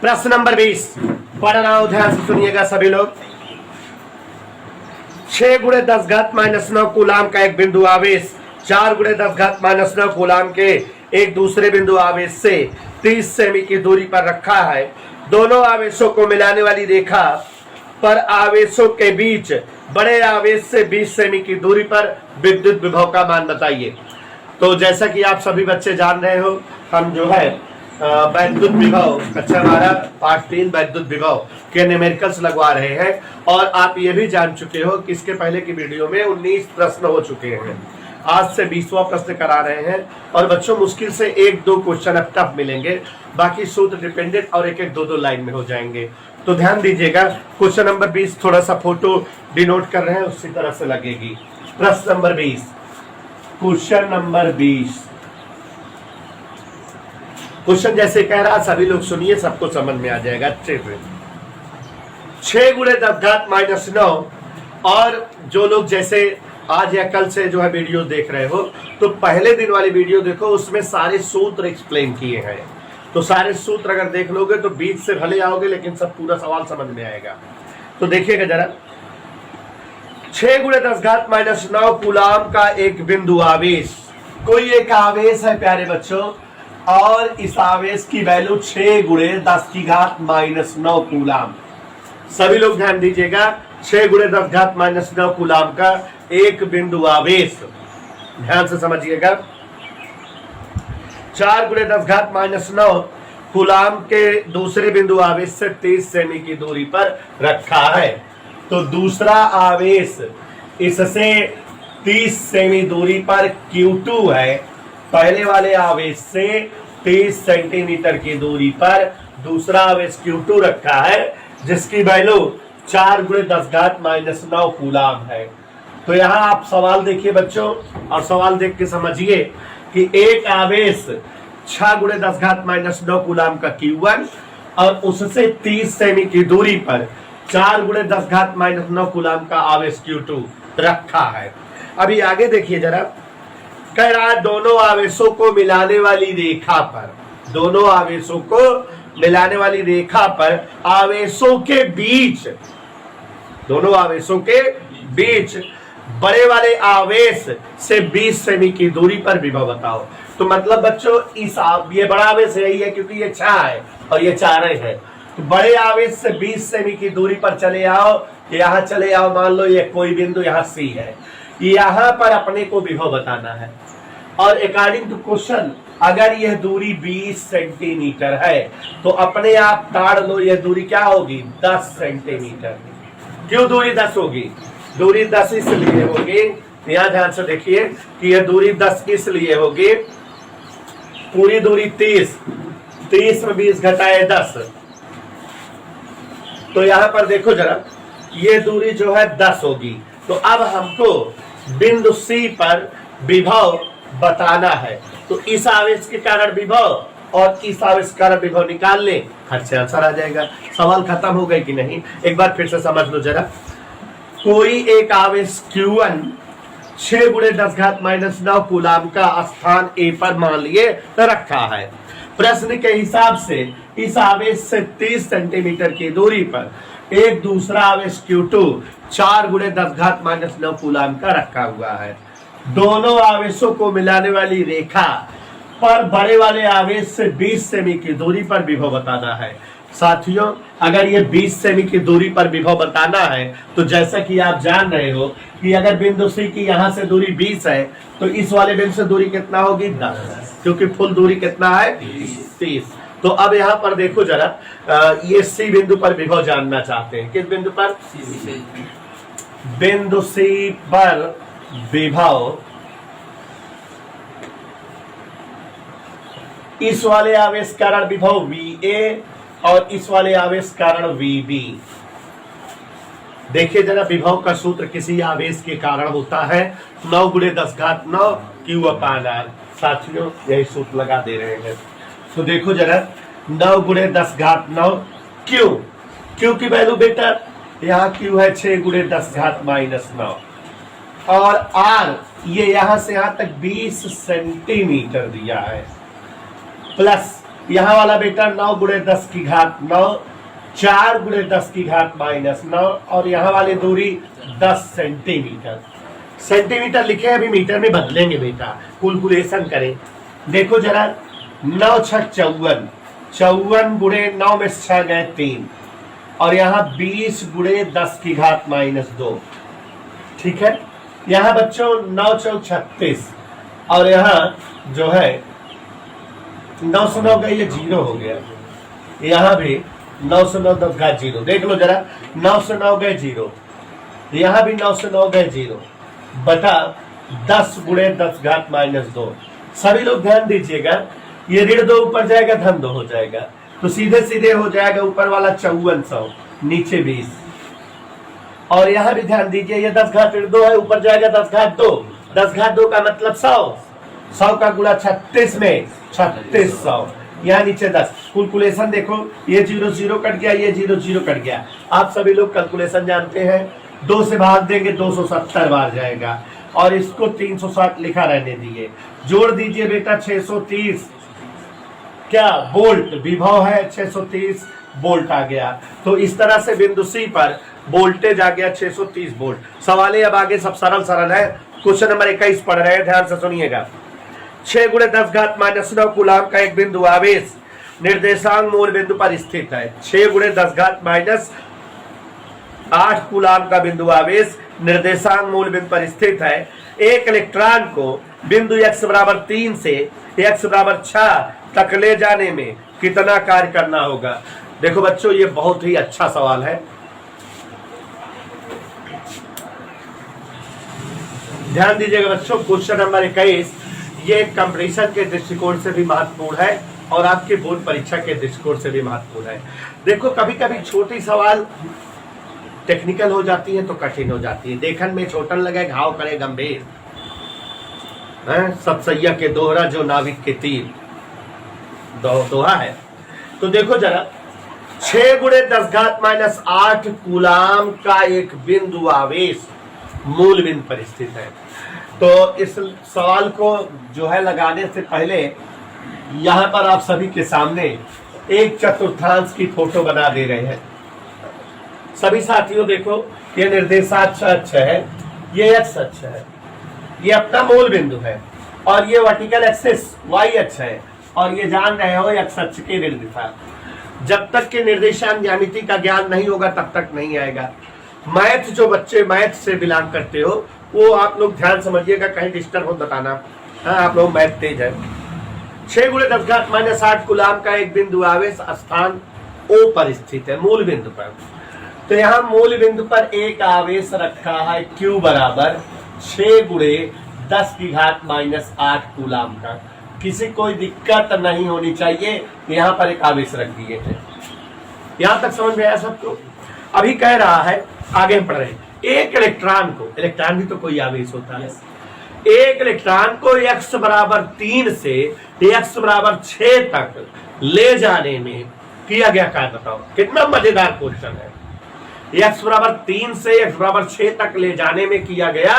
प्रश्न नंबर 20 पढ़ रहा हूं, ध्यान से सुनिएगा सभी लोग। 6 गुणे 10 घात माइनस 9 कूलाम का एक बिंदु आवेश 4 गुणे 10 घात माइनस 9 कूलाम के एक दूसरे बिंदु आवेश से 30 सेमी की दूरी पर रखा है। दोनों आवेशों को मिलाने वाली रेखा पर आवेशों के बीच बड़े आवेश से 20 सेमी की दूरी पर विद्युत विभव का मान बताइए। तो जैसा कि आप सभी बच्चे जान रहे हो, हम जो है वैद्युत विभव कक्षा 12 पार्ट 3 वैद्युत विभव के न्यूमेरिकल्स लगवा रहे हैं। और आप ये भी जान चुके हो कि इसके पहले की वीडियो में 19 प्रश्न हो चुके हैं। आज से 20वां प्रश्न करा रहे हैं और बच्चों मुश्किल से 1-2 क्वेश्चन अब टफ मिलेंगे, बाकी सूत्र डिपेंडेंट और एक 2-2 लाइन में हो जाएंगे। तो ध्यान दीजिएगा, क्वेश्चन नंबर 20 थोड़ा सा फोटो डिनोट कर रहे हैं, उसी तरह से लगेगी। प्रश्न नंबर 20, क्वेश्चन नंबर 20 क्वेश्चन जैसे कह रहा, सभी लोग सुनिए, सबको समझ में आ जाएगा अच्छे से। 6 गुणे 10 घात माइनस 9, और जो लोग जैसे आज या कल से जो है वीडियो देख रहे हो, तो पहले दिन वाली वीडियो देखो, उसमें सारे सूत्र एक्सप्लेन किए हैं। तो सारे सूत्र अगर देख लोगे तो बीच से भले आओगे, लेकिन सब पूरा सवाल समझ में आएगा। तो देखिएगा जरा, 6 गुणे 10 घात माइनस 9 कूलाम का एक बिंदु आवेश, कोई एक आवेश है प्यारे बच्चों, और इस आवेश की वैल्यू 6 गुणे 10 की घात माइनस 9 कूलाम। सभी लोग ध्यान दीजिएगा, 6 गुणे 10 घात माइनस 9 कूलाम का एक बिंदु आवेश, ध्यान से समझिएगा, 4 गुणे 10 घात माइनस 9 कूलाम के दूसरे बिंदु आवेश से 30 सेमी की दूरी पर रखा है। तो दूसरा आवेश इससे 30 सेमी दूरी पर Q2 है, पहले वाले आवेश से 30 सेंटीमीटर की दूरी पर दूसरा आवेश Q2 रखा है, जिसकी वैल्यू 4 गुणे 10 घात माइनस 9 कूलाम है। तो यहाँ आप सवाल देखिए बच्चों, और सवाल देख के समझिए कि एक आवेश 6 गुणे 10 घात माइनस 9 कूलाम का Q1 और उससे 30 सेमी की दूरी पर 4 गुणे 10 घात माइनस 9 कूलाम का आवेश Q2 रखा है। अभी आगे देखिए जरा, कह रहा है दोनों आवेशों को मिलाने वाली रेखा पर, दोनों आवेशों को मिलाने वाली रेखा पर आवेशों के बीच, दोनों आवेशों के बीच बड़े वाले आवेश से 20 सेमी की दूरी पर विभव बताओ। तो मतलब बच्चों ये बड़ा आवेश यही है, क्योंकि ये 6 है और ये 4 है। तो बड़े आवेश से 20 सेमी की दूरी पर चले आओ, यहाँ चले आओ, मान लो ये कोई बिंदु यहाँ C है, यहाँ पर अपने को विभव बताना है। और अकॉर्डिंग टू क्वेश्चन अगर यह दूरी 20 सेंटीमीटर है तो अपने आप ताड़ लो, यह दूरी क्या होगी 10 सेंटीमीटर। क्यों दूरी 10 होगी? दूरी 10 इसलिए होगी, यहाँ ध्यान से देखिए कि यह दूरी 10 इसलिए होगी, पूरी दूरी 30 में 20 घटाए 10, तो यहाँ पर देखो जरा, ये दूरी जो है 10 होगी। तो अब हमको बिंदु C पर विभव बताना है। तो इस आवेश के कारण विभव और इस आवेश के कारण विभव निकाल ले, हर से आंसर आ जाएगा। सवाल खत्म हो गए कि नहीं, एक बार फिर से समझ लो जरा। कोई एक आवेश Q1 6 गुणे 10 घात माइनस 9 कूलाम का स्थान A पर मान लिए रखा है। प्रश्न के हिसाब से इस आवेश से 30 सेंटीमीटर की दूरी पर एक दूसरा आवेश Q2 4 गुणे 10 घात माइनस 9 कूलाम का रखा हुआ है। दोनों आवेशों को मिलाने वाली रेखा पर बड़े वाले आवेश से 20 सेमी की दूरी पर विभव बताना है। साथियों, अगर ये 20 सेमी की दूरी पर विभव बताना है, तो जैसा कि आप जान रहे हो कि अगर बिंदु C की यहाँ से दूरी 20 है, तो इस वाले बिंदु से दूरी कितना होगी 10, क्योंकि फुल दूरी कितना है 30। तो अब यहाँ पर देखो जरा, ये C बिंदु पर विभव जानना चाहते हैं। किस बिंदु पर? बिंदु C पर विभव इस वाले आवेश कारण विभव VA और इस वाले आवेश कारण VB। देखिए जरा, विभव का सूत्र किसी आवेश के कारण होता है 9 गुणे 10 घात 9 Q/R। साथियों, यही सूत्र लगा दे रहे हैं। तो देखो जरा, 9 गुणे 10 घात 9 Q की वैल्यू बेटा यहाँ Q है 6 गुणे 10 घात माइनस 9, और R ये यहां से यहां तक 20 सेंटीमीटर दिया है, प्लस यहाँ वाला बेटा 9 गुणे 10 की घात 9, 4 गुणे 10 की घात -9, और यहाँ वाली दूरी 10 सेंटीमीटर। सेंटीमीटर लिखे अभी मीटर में बदलेंगे बेटा, कैलकुलेशन करें। देखो जरा, 9 छक 54, 54 गुणे 9 में 6 गए 3, और यहाँ 20 गुणे 10 की घात -2। ठीक है, यहाँ बच्चों 9 चौक 36, और यहाँ जो है 9 से 9 गए, ये 0 हो गया। यहाँ भी 9 से 9 10 घात 0, देख लो जरा, 9 से 9 गए 0, यहाँ भी 9 से 9 गए 0, बटा 10 गुणे 10 घात -2। सभी लोग ध्यान दीजिएगा, ये ऋण 2 ऊपर जाएगा, धन 2 हो जाएगा, तो सीधे सीधे हो जाएगा ऊपर वाला 5400, नीचे 20, और यहाँ भी ध्यान दीजिए, ये 10 घात ऋण 2 है, ऊपर जाएगा 10 घात 2, 10 घात 2 का मतलब 100, 100 का गुणा 36 में 3600, यहाँ नीचे 10। कैलकुलेशन देखो, ये 0 0 कट गया, ये 0 0 कट गया। आप सभी लोग कैलकुलेशन जानते हैं, 2 से भाग देंगे 270 बार जाएगा, और इसको 360 लिखा रहने दिए। जोड़ दीजिए बेटा 630 क्या वोल्ट विभव है, 630 वोल्ट आ गया। तो इस तरह से बिंदु सी पर वोल्टेज आ गया 630 वोल्ट। सवाल अब आगे सब सरल सरल है। क्वेश्चन नंबर 21 पढ़ रहे हैं, ध्यान से सुनिएगा। 6 गुणे 10 घात -9 कूलाम का एक बिंदु आवेश निर्देशांक मूल बिंदु पर स्थित है। 6 गुणे 10 घात -8 कूलाम का बिंदु आवेश निर्देशांक मूल बिंदु पर स्थित है। एक इलेक्ट्रॉन को बिंदु x बराबर 3 से x बराबर 6 तक ले जाने में कितना कार्य करना होगा। देखो बच्चों, ये बहुत ही अच्छा सवाल है, ध्यान दीजिएगा बच्चों। क्वेश्चन नंबर 21 ये कंपटीशन के दृष्टिकोण से भी महत्वपूर्ण है और आपके बोर्ड परीक्षा के दृष्टिकोण से भी महत्वपूर्ण है। देखो, कभी कभी छोटी सवाल टेक्निकल हो जाती है तो कठिन हो जाती है। देखन में छोटन लगे, घाव करे गंभीर, सतसैया के दोहरा जो नाविक के तीर, दोहा है। तो देखो जरा, 6 गुणे 10 घात -8 कूलाम का एक बिंदु आवेश मूल बिंदु पर स्थित है। तो इस सवाल को जो है लगाने से पहले यहाँ पर आप सभी के सामने एक चतुर्थांश की फोटो बना दे रहे हैं। सभी साथियों देखो, ये निर्देशाक्ष अक्ष है, ये एक्स अक्ष है, ये अपना मूल बिंदु है, और ये वर्टिकल एक्सिस वाई अक्ष है, और ये जान रहे हो एक्स अक्ष की ऋण दिशा। जब तक के निर्देशांक ज्यामिति का ज्ञान नहीं होगा तब तक नहीं आएगा। मैथ जो बच्चे मैथ से बिलोंग करते हो वो आप लोग ध्यान समझिएगा, कहीं डिस्टर्ब हो बताना। हाँ, आप लोग मैथ तेज है। 6 गुणे 10 घात -8 कूलाम का एक बिंदु आवेश स्थान O पर स्थित है, मूल बिंदु पर। तो यहाँ मूल बिंदु पर एक आवेश रखा है Q बराबर 6 गुणे 10 की घात -8 कूलाम का। किसी कोई दिक्कत नहीं होनी चाहिए, यहाँ पर एक आवेश रख दिए हैं। यहाँ तक समझ में आया सबको? अभी कह रहा है, आगे हम पढ़ रहे हैं, एक इलेक्ट्रॉन को, इलेक्ट्रॉन भी तो कोई आवेश होता है, एक इलेक्ट्रॉन को x बराबर 3 से x बराबर 6 तक ले जाने में किया गया कार्य बताओ। कितना मजेदार क्वेश्चन है। x बराबर 3 से x बराबर 6 तक ले जाने में किया गया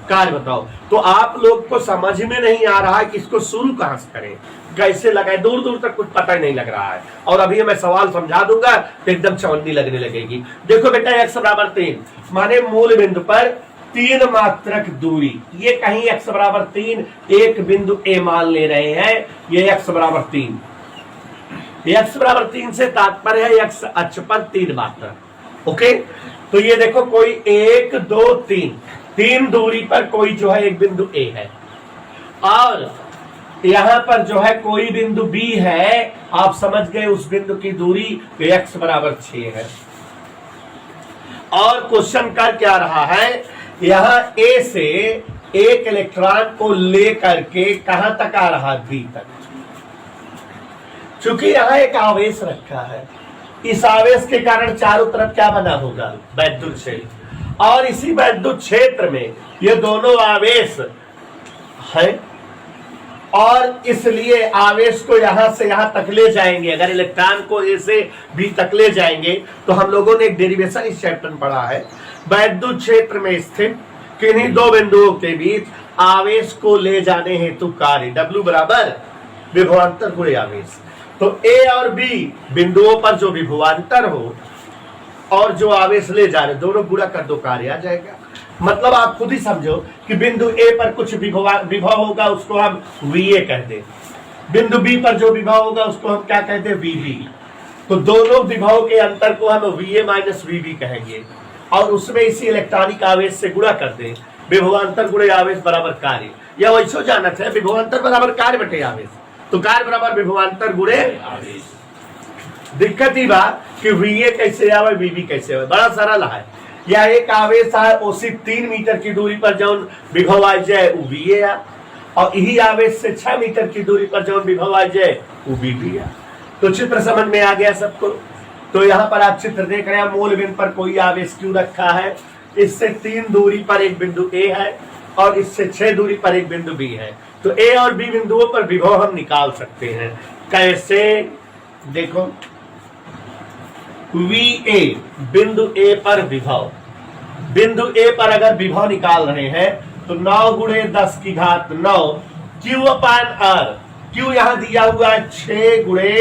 कार्य बताओ। तो आप लोग को समझ में नहीं आ रहा है कि इसको शुरू कहां से करें, कैसे लगाए, दूर दूर तक कुछ पता ही नहीं लग रहा है। और अभी मैं सवाल समझा दूंगा तो एकदम चवन्नी लगने लगेगी। देखो बेटा, x बराबर 3 माने मूल बिंदु पर 3 मात्रक दूरी, ये कहीं x बराबर 3 एक बिंदु A मान ले रहे हैं, ये x बराबर 3, x बराबर 3 से तात्पर्य है x अक्ष पर 3 मात्रक। ओके, तो ये देखो, कोई 1 2 3 दूरी पर कोई जो है एक बिंदु A है, और यहां पर जो है कोई बिंदु B है। आप समझ गए उस बिंदु की दूरी x बराबर 6 है। और क्वेश्चन कर क्या रहा है, यहां A से एक इलेक्ट्रॉन को लेकर के कहां तक आ रहा, B तक। चूंकि यहां एक आवेश रखा है, इस आवेश के कारण चारों तरफ क्या बना होगा, वैद्युत क्षेत्र। और इसी वैद्युत क्षेत्र में ये दोनों आवेश हैं, और इसलिए आवेश को यहां से यहां तक ले जाएंगे। अगर इलेक्ट्रॉन को ए से बी तक ले जाएंगे तो हम लोगों ने एक डेरिवेशन इस चैप्टर में पढ़ा है, वैद्युत क्षेत्र में स्थित किन्हीं दो बिंदुओं के बीच आवेश को ले जाने हेतु कार्य W बराबर विभवांतर गुणे आवेश। तो ए और बी बिंदुओं पर जो विभवांतर हो और जो आवेश ले जा रहे दोनों गुणा कर दो, कार्य आ जाएगा। मतलब आप खुद ही समझो कि बिंदु ए पर कुछ विभव होगा, उसको हम वीए कह दे। बिंदु बी पर जो विभव होगा उसको हम क्या कहते हैं, वीबी। तो दोनों विभव के अंतर को हम वीए माइनस वीबी कहेंगे और उसमें इसी इलेक्ट्रॉनिक आवेश से गुणा कर दें। विभवांतर गुणे आवेश बराबर कार्य, या वैसे जाना है विभवांतर बराबर कार्य बटे आवेश, तो कार्य बराबर विभवांतर गुणे आवेश। दिक्कत ही बात कि वीए कैसे आवे वीबी कैसे आवे, बड़ा सरल है। या एक आवेश है उसी 3 मीटर की दूरी पर जौन विभव आ जाए वो वीए आ, और यही आवेश से 6 मीटर की दूरी पर जौन विभव आ जाए वो वीबी आ। तो चित्र समझ में आ गया सबको। तो यहाँ पर आप चित्र देख रहे हैं, मूल बिंदु पर कोई आवेश क्यों रखा है, इससे 3 दूरी पर एक बिंदु ए है और इससे 6 दूरी पर एक बिंदु बी है। तो ए और बी बिंदुओं पर विभव हम निकाल सकते हैं। कैसे, देखो वी ए बिंदु ए पर विभव, बिंदु ए पर अगर विभव निकाल रहे हैं तो 9 गुणे 10 की घात 9 क्यू अपान आर। क्यू यहां दिया हुआ है 6 गुणे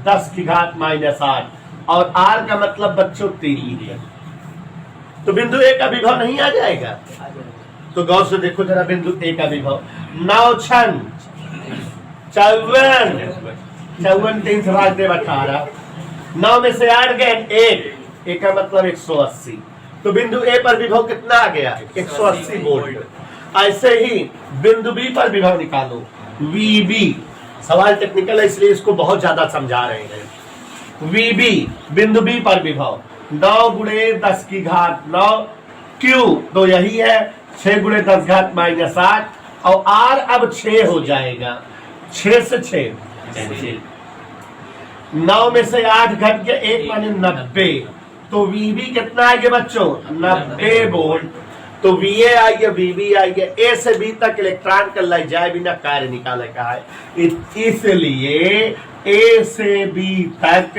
10 की घात -8 और आर का मतलब बच्चों 3 है। तो बिंदु ए का विभव नहीं आ जाएगा। तो गौर से देखो जरा बिंदु ए का विभव 9 6 54 54 3 से भाग दे 18, 9 में से 8 गए 1, एक का मतलब 180। तो बिंदु ए पर विभव कितना आ गया, 180 वोल्ट। ऐसे ही बिंदु बी पर विभव निकालो, वीबी। सवाल टेक्निकल है इसलिए इसको बहुत ज्यादा समझा रहे हैं। वीबी बिंदु बी पर विभव 9 गुणे 10 की घात 9 क्यू, तो यही है 6 गुणे 10 घात -8 और आर अब 6 हो जाएगा, 6 से 6 9 में से 8 घट के 1 माने 90। तो वीबी कितना आएगा बच्चों, 90 वोल्ट। तो वीए आइए वीबी आइए, ए से बी तक इलेक्ट्रॉन का ले जाए बिना कार्य निकाले का है, इसलिए ए से बी तक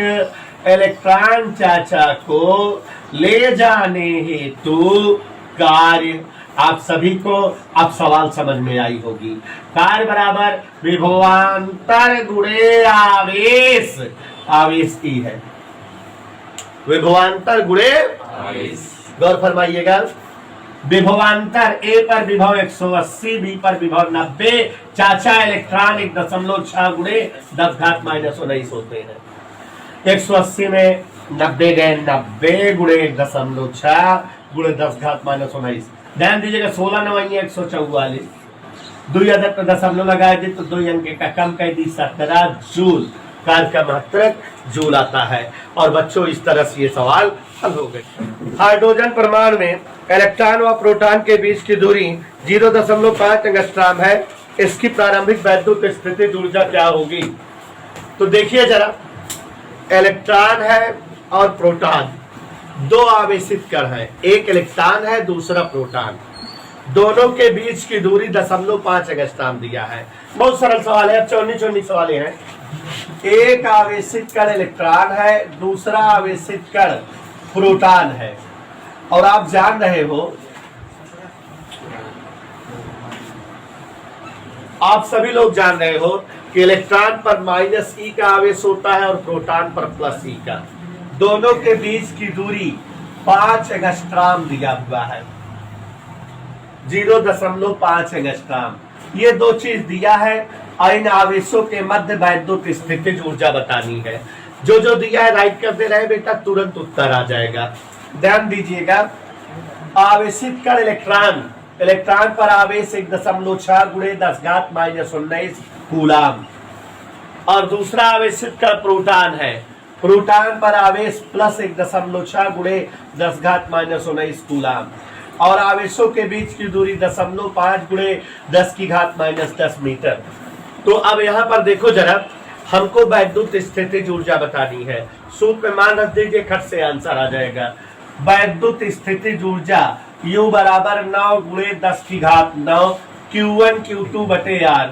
इलेक्ट्रॉन चाचा को ले जाने हेतु कार्य, आप सभी को अब सवाल समझ में आई होगी। कार्य बराबर विभवांतर गुणे आवेश, आवेश ई है विभवांतर गुणे आवेश। गौर फरमाइएगा, विभवांतर ए पर विभव 180, बी पर विभव 90, चाचा इलेक्ट्रॉन 1.6 गुणे 10 घात -19 होते हैं। 180 में 90 गए 90 गुणे 1.6 गुणे 10 घात -19। ध्यान दीजिएगा 16 9 144, 2 अदर दशमलव लगाए दी तो 2 अंक का कम कर दी 17 जूल। कार्य का मात्रक जूल आता है। और बच्चों इस तरह से ये सवाल हल हो गए। हाइड्रोजन परमाणु में इलेक्ट्रॉन व प्रोटॉन के बीच की दूरी 0.5 एंगस्ट्रॉम है। इसकी प्रारंभिक वैद्युत स्थितिज ऊर्जा क्या होगी? तो देखिए जरा, इलेक्ट्रॉन है और प्रोटॉन, 2 आवेशित कण है, एक इलेक्ट्रॉन है दूसरा प्रोटॉन, दोनों के बीच की दूरी 0.5 एंगस्ट्रॉम दिया है। बहुत सरल सवाल है, 24 सवाल हैं। एक आवेशित कण इलेक्ट्रॉन है, दूसरा आवेशित कण प्रोटॉन है, और आप जान रहे हो, आप सभी लोग जान रहे हो कि इलेक्ट्रॉन पर -e का आवेश होता है और प्रोटॉन पर +e का। दोनों के बीच की दूरी 5 एंगस्ट्रॉम दिया हुआ है, 0.5 एंगस्ट्रॉम। ये 2 चीज दिया है और इन आवेशों के मध्य वैद्युत स्थितिज ऊर्जा बतानी है। जो जो दिया है राइट करते रहे बेटा, तुरंत उत्तर आ जाएगा। ध्यान दीजिएगा, आवेशित कण इलेक्ट्रॉन, इलेक्ट्रॉन पर आवेश 1.6 गुणे 10 घात -19 कूलाम, और दूसरा आवेशित कण प्रोटॉन है, प्रोटॉन पर आवेश +1.6 गुणे 10 घात -19 कूलाम, और आवेशों के बीच की दूरी 0.5 गुणे 10 की घात -10 मीटर। तो अब यहाँ पर देखो जरा, हमको वैद्युत स्थितिज ऊर्जा बतानी है। सूत्र में मान रख दीजिए, खट से आंसर आ जाएगा। वैद्युत स्थितिज ऊर्जा U बराबर 9 गुणे 10 की घात 9 Q1 Q2 बटे R,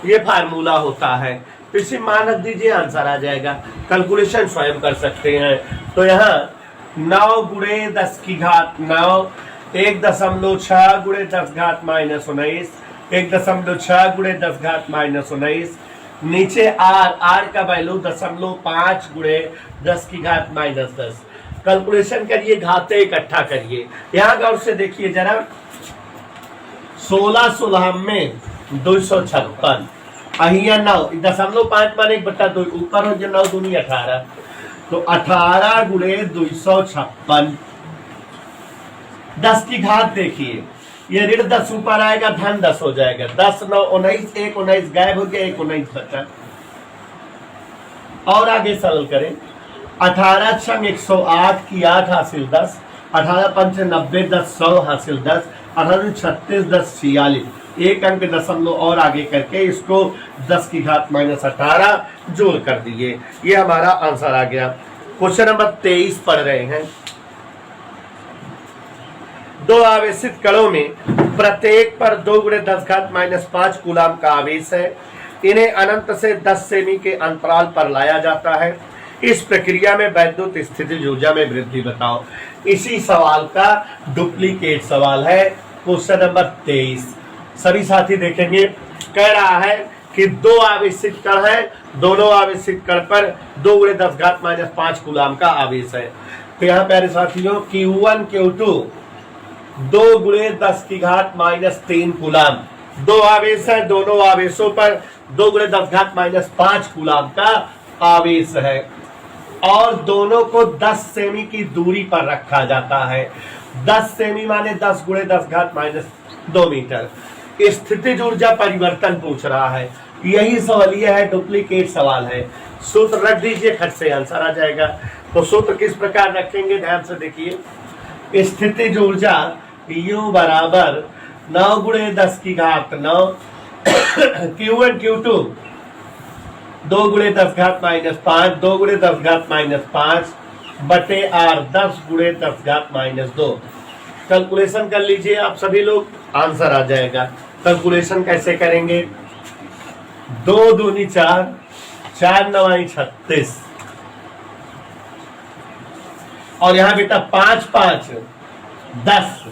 ये फार्मूला होता है। इसी मान रख दीजिए, आंसर आ जाएगा। कैलकुलेशन स्वयं कर सकते हैं। तो यहाँ 9 गुणे 10 की घात 9, 1.6 गुणे 10 घात -19, 1.6 गुणे 10 घात -19, नीचे आर, आर का वैल्यू 0.5 गुणे 10 की घात -10। कैलकुलेशन करिए, घाते इकट्ठा करिए। यहां गौर से देखिए जरा, 16 में 256, अहिया 9, 0.5 माने 1/2 ऊपर हो जो 9 दूनी 18, तो 18 गुणे 256। 10 की घात देखिए, ये ऋण 10 ऊपर आएगा, धन 10 हो जाएगा। 10 9 19, 1 19 गायब हो गया, 1 19 बचा। और आगे सरल करें, 18 छंग 108 की 8 हासिल 10, 18 पंच 90 10 100 हासिल 10, 18 36 10 46, एक अंक दशमलव और आगे करके इसको 10 की घात -18 जोड़ कर दिए। ये हमारा आंसर आ गया। क्वेश्चन नंबर 23 पढ़ रहे हैं। दो आवेशित कणों में प्रत्येक पर 2 गुणे 10 घात -5 कूलाम का आवेश है। इन्हें अनंत से 10 सेमी के अंतराल पर लाया जाता है। इस प्रक्रिया में वैद्युत स्थितिज ऊर्जा में वृद्धि बताओ। इसी सवाल का डुप्लीकेट सवाल है, क्वेश्चन नंबर 23। सभी साथी देखेंगे, कह रहा है कि दो आवेशित कण है, दोनों आवेशित कण पर 2 गुणे 10 घात -5 कूलाम का आवेश है। तो यहाँ प्यारे साथियों, Q1 Q2 2 गुणे 10 की घात -3 कूलाम, दो आवेश है, दोनों आवेशों पर 2 गुणे 10 घात -5 कूलाम का आवेश है और दोनों को 10 सेमी की दूरी पर रखा जाता है। 10 सेमी माने 10 गुणे 10 घात -2 मीटर। स्थितिज ऊर्जा परिवर्तन पूछ रहा है, यही सवालिया है, डुप्लीकेट सवाल है। सूत्र रख दीजिए, खट से आंसर आ जाएगा। तो सूत्र किस प्रकार रखेंगे, ध्यान से देखिए। स्थितिज ऊर्जा U बराबर 9 गुणे 10 की घात 9 Q1 Q2 2 गुणे 10 घात -5, 2 गुणे 10 घात -5 बटे R 10 गुणे 10 घात -2। कैलकुलेशन कर लीजिए आप सभी लोग, आंसर आ जाएगा। कैलकुलेशन कैसे करेंगे, 2 दूनी 4, 4 9 36 और यहां बेटा 5 5 10,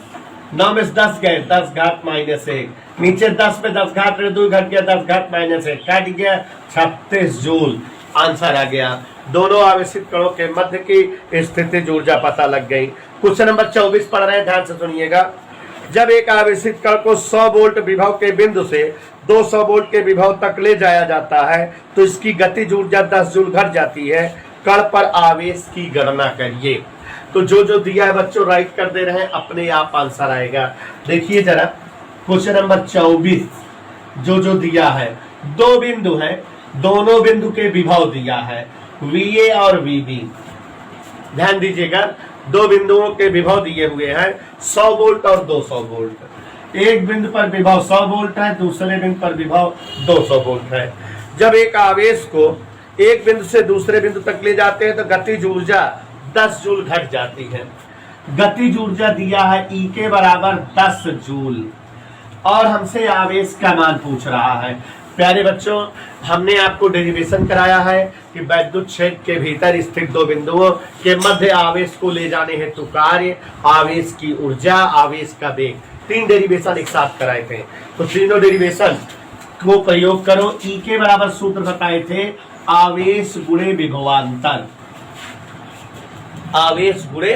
9 में 10 गए, 10 घात -1, नीचे 10 में 10 घात 2 घट गया, 10 घात -1 काट गया, 36 जूल आंसर आ गया। दोनों आवेशित कणों के मध्य की स्थितिज ऊर्जा पता लग गई। क्वेश्चन नंबर 24 पढ़ रहे हैं, ध्यान से सुनिएगा। जब एक आवेशित कण को 100 वोल्ट विभव के बिंदु से 200 वोल्ट के विभव तक ले जाया जाता है तो इसकी गतिज ऊर्जा 10 जूल घट जाती है। कण पर आवेश की गणना करिए। तो जो जो दिया है बच्चों राइट कर दे रहे हैं, अपने आप आंसर आएगा। देखिए जरा क्वेश्चन नंबर 24, जो जो दिया है, दो बिंदु है, दोनों बिंदु के विभव दिया है VA और VB। ध्यान दीजिएगा, दो बिंदुओं के विभव दिए हुए हैं 100 वोल्ट और 200 वोल्ट। एक बिंदु पर विभव 100 वोल्ट है, दूसरे बिंदु पर विभव 200 वोल्ट है। जब एक आवेश को एक बिंदु से दूसरे बिंदु तक ले जाते हैं तो गतिज ऊर्जा 10 जूल घट जाती है। गतिज ऊर्जा दिया है E के बराबर 10 जूल और हमसे आवेश का मान पूछ रहा है। प्यारे बच्चों, हमने आपको डेरिवेशन कराया है कि वैद्युत क्षेत्र के भीतर स्थित दो बिंदुओं के मध्य आवेश को ले जाने हेतु कार्य, आवेश की ऊर्जा, आवेश का वेग, 3 डेरिवेशन एक साथ कराए थे। तो तीनों डेरिवेशन को प्रयोग करो। E के बराबर सूत्र बताए थे आवेश गुणे विभवांतर, आवेश गुणे,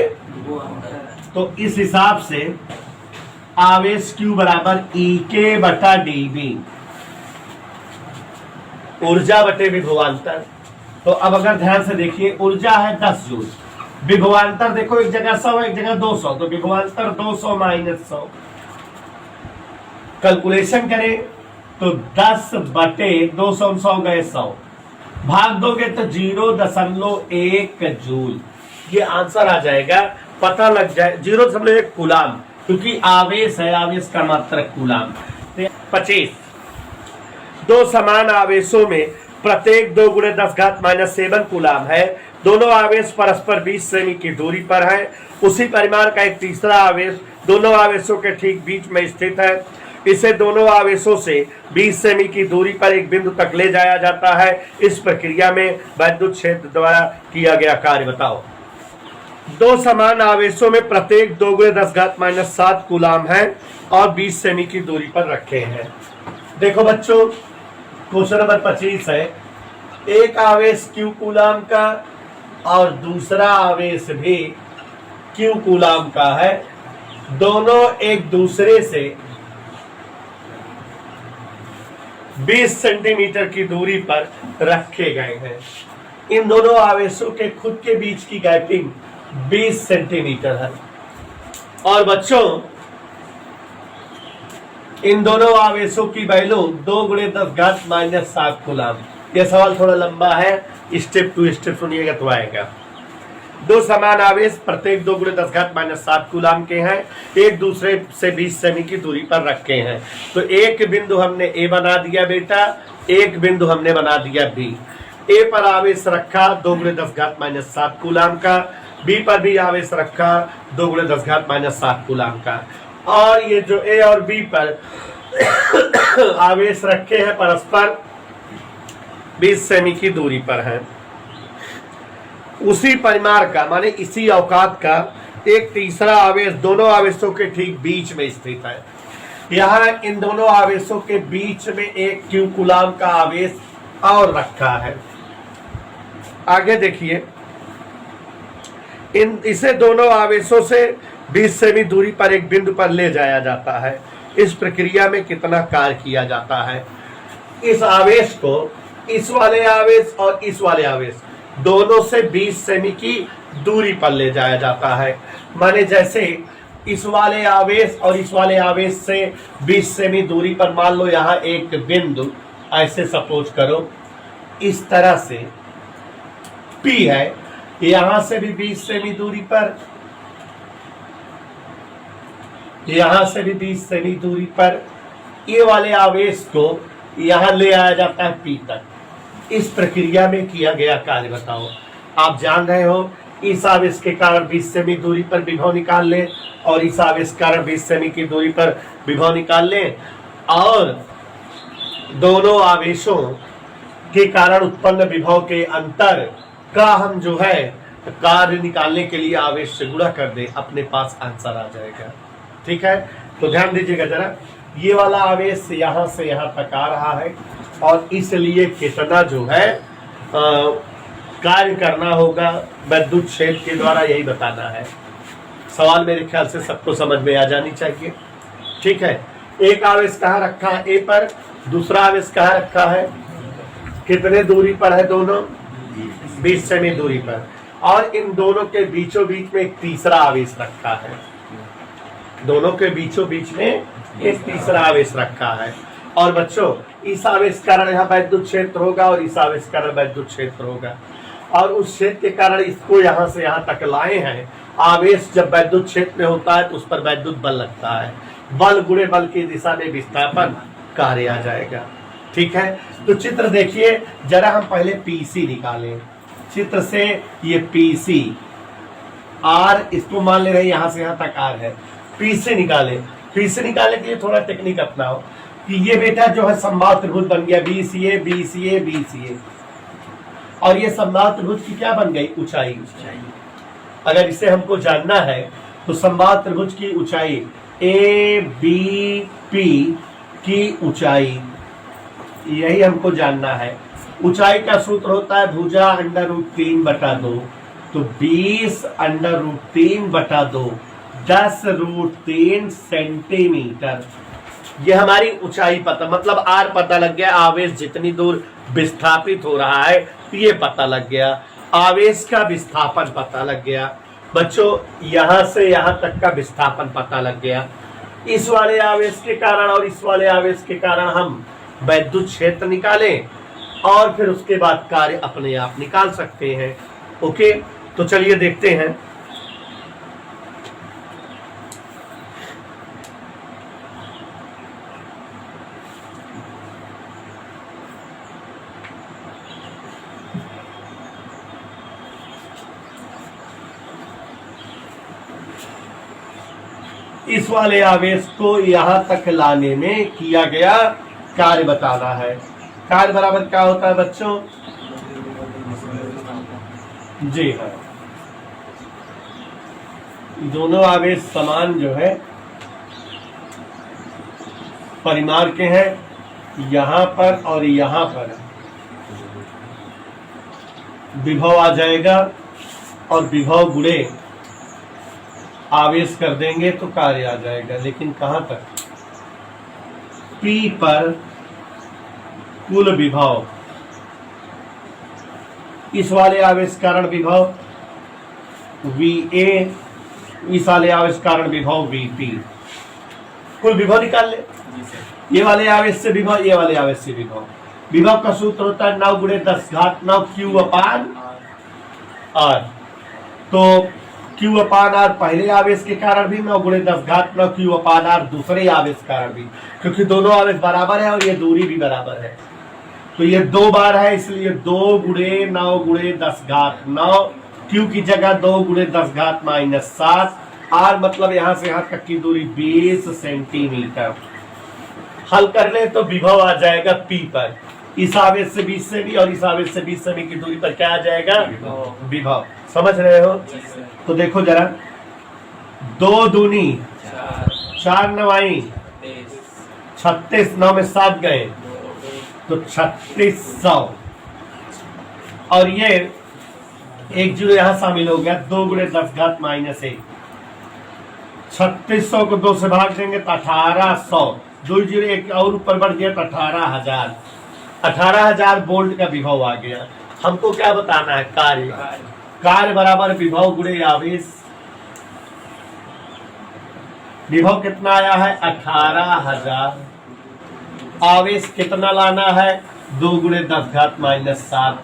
तो इस हिसाब से आवेश Q बराबर EK बटा dB, ऊर्जा बटे विभवांतर। तो अब अगर ध्यान से देखिए, ऊर्जा है 10 जूल, विभवांतर देखो एक जगह 100 एक जगह 200, तो विभवांतर 200 माइनस 100। कैलकुलेशन करें तो 10 बटे 200 100 गए 100, भाग दोगे तो 0.1 जूल, ये आंसर आ जाएगा। पता लग जाए 0.1 कूलाम, क्योंकि आवेश है, आवेश का मात्रक कूलाम। 25, दो समान आवेशों में प्रत्येक 2 गुणे 10 घात -7 कूलाम है। दोनों आवेश परस्पर 20 सेमी की दूरी पर है। उसी परिमाण का एक तीसरा आवेश दोनों आवेशों के ठीक बीच में स्थित है। इसे दोनों आवेशों से 20 सेमी की दूरी पर एक बिंदु तक ले जाया जाता है। इस प्रक्रिया में वैद्युत क्षेत्र द्वारा किया गया कार्य बताओ। दो समान आवेशों में प्रत्येक 2 गुणे 10 घात -7 कूलाम है और 20 सेमी की दूरी पर रखे हैं। देखो बच्चों, क्वेश्चन नंबर 25 है, एक आवेश Q कूलाम का और दूसरा आवेश भी Q कूलाम का है, दोनों एक दूसरे से 20 सेंटीमीटर की दूरी पर रखे गए हैं। इन दोनों आवेशों के खुद के बीच की गैपिंग 20 सेंटीमीटर है। और बच्चों, इन दोनों आवेशों की वैल्यू 2×10⁻⁷ कूलाम। यह सवाल थोड़ा लंबा है, स्टेप टू स्टेप सुनिएगा तो आएगा। दो समान आवेश प्रत्येक 2×10⁻⁷ कूलाम के हैं, एक दूसरे से 20 सेमी की दूरी पर रखे हैं। तो एक बिंदु हमने ए बना दिया बेटा, एक बिंदु हमने बना दिया बी। ए पर आवेश रखा 2×10⁻⁷ कूलाम का, बी पर भी आवेश रखा 2×10⁻⁷ कूलाम का। और ये जो ए और बी पर आवेश रखे हैं परस्पर 20 सेमी की दूरी पर है। उसी परिमाण का माने इसी औकात का एक तीसरा आवेश दोनों आवेशों के ठीक बीच में स्थित है। यहाँ इन दोनों आवेशों के बीच में एक Q कूलाम का आवेश और रखा है। आगे देखिए, इसे दोनों आवेशों से 20 सेमी दूरी पर एक बिंदु पर ले जाया जाता है। इस प्रक्रिया में कितना कार्य किया जाता है? इस आवेश को इस वाले आवेश और इस वाले आवेश दोनों से 20 सेमी की दूरी पर ले जाया जाता है। माने जैसे इस वाले आवेश और इस वाले आवेश से 20 सेमी दूरी पर मान लो यहाँ एक बिंदु ऐसे सपोज करो, इस तरह से P है, यहां से भी 20 सेमी दूरी पर, यहां से भी 20 सेमी दूरी पर ये वाले आवेश को यहां ले आया जाता है P तक। इस प्रक्रिया में किया गया कार्य बताओ। आप जान रहे हो, इस आवेश के कारण 20 सेमी दूरी पर विभव निकाल लें और इस आवेश के कारण 20 सेमी की दूरी पर विभव निकाल लें, और दोनों आवेशों के कारण उत्पन्न विभव के अंतर का हम जो है कार्य निकालने के लिए आवेश से गुणा कर दे, अपने पास आंसर आ जाएगा। ठीक है, तो ध्यान दीजिएगा जरा, ये वाला आवेश यहां से यहां तक आ रहा है और इसलिए कितना जो है कार्य करना होगा विद्युत क्षेत्र के द्वारा, यही बताना है। सवाल मेरे ख्याल से सबको समझ में आ जानी चाहिए। ठीक है, एक आवेश कहाँ रखा है ए पर, दूसरा आवेश कहाँ रखा है, कितने दूरी पर है दोनों, 20 सेमी दूरी पर, और इन दोनों के बीचों बीच में एक तीसरा आवेश रखा है। दोनों के बीचों बीच में एक तीसरा आवेश रखा है। और बच्चों, इस आवेश के कारण यहाँ विद्युत क्षेत्र होगा और इस आवेश के कारण विद्युत क्षेत्र होगा, और उस क्षेत्र के कारण इसको यहाँ से यहाँ तक लाए हैं। आवेश जब विद्युत क्षेत्र में होता है तो उस पर विद्युत बल लगता है, बल गुणे बल की दिशा में विस्थापन कार्य आ जाएगा। ठीक है, तो चित्र देखिए जरा, हम पहले पीसी निकालें। चित्र से ये पीसी आर, इसको मान ले रहे हैं यहाँ से यहाँ तक आर है, पीसी निकाले। पीसी निकालने के लिए थोड़ा टेक्निक अपनाओ कि ये बेटा जो है समबाहु त्रिभुज बन गया, बीसीए बीसीए बीसीए, और ये समबाहु त्रिभुज की क्या बन गई, ऊंचाई। अगर इसे हमको जानना है तो समबाहु त्रिभुज की ऊंचाई ए बी पी की ऊंचाई, यही हमको जानना है। ऊंचाई का सूत्र होता है भुजा √3/2, तो 20√3/2 10√3 सेंटीमीटर। ये हमारी ऊंचाई पता, मतलब आर पता लग गया। आवेश जितनी दूर विस्थापित हो रहा है ये पता लग गया, आवेश का विस्थापन पता लग गया। बच्चों, यहां से यहां तक का विस्थापन पता लग गया। इस वाले आवेश के कारण और इस वाले आवेश के कारण हम विद्युत क्षेत्र निकालें और फिर उसके बाद कार्य अपने आप निकाल सकते हैं। ओके, तो चलिए देखते हैं। इस वाले आवेश को यहां तक लाने में किया गया कार्य बताना है। कार्य बराबर क्या होता है बच्चों, जी हाँ, दोनों आवेश समान जो है परिमाण के हैं, यहां पर और यहां पर विभव आ जाएगा और विभव गुणे आवेश कर देंगे तो कार्य आ जाएगा। लेकिन कहां तक? P पर कुल विभव, इस वाले आवेश कारण विभव VA, इस वाले आवेश कारण विभव VP। कुल विभव निकाल ले, ये वाले आवेश से विभव, ये वाले आवेश से विभव। विभव का सूत्र होता है 9 गुणे 10 घात 9 Q अपान R। तो Q अपान R पहले आवेश के कारण भी, 9 गुणे 10 घात 9 Q अपान R दूसरे आवेश कारण भी, क्योंकि दोनों आवेश बराबर है और ये दूरी भी बराबर है। तो ये 2 बार है, इसलिए 2 गुणे 9 गुणे 10 घात 9, Q की जगह 2 गुणे 10 घात -7, R मतलब यहां से यहां तक की दूरी 20 सेंटीमीटर। हल कर ले तो विभव आ जाएगा P पर, इस आवेश से 20 सेमी और इस आवेश से 20 सेमी की दूरी पर क्या आ जाएगा? विभव। समझ रहे हो? तो देखो जरा, 2 दूनी 4 9 36, 9 में 7 गए तो 3600, और ये एक जीरो यहां शामिल हो गया, 2 गुणे 10 घात -1। 3600 को 2 से भाग देंगे तो 1800, 2 जीरो एक और ऊपर बढ़ गया तो 18,000। 18,000 वोल्ट का विभव आ गया। हमको क्या बताना है? कार्य बराबर विभव गुणे आवेश। विभव कितना आया है? 18,000। आवेश कितना लाना है? 2 गुणे 10 घात -7।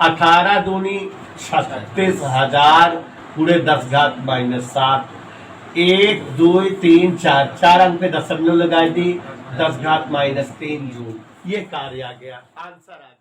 18 दूनी 36,000 गुणे 10 घात -7। 1 2 3 4, 4 अंक पे दशमलव लगा दी, 10 घात -3 जूल। ये कार्य आ गया, आंसर आ गया।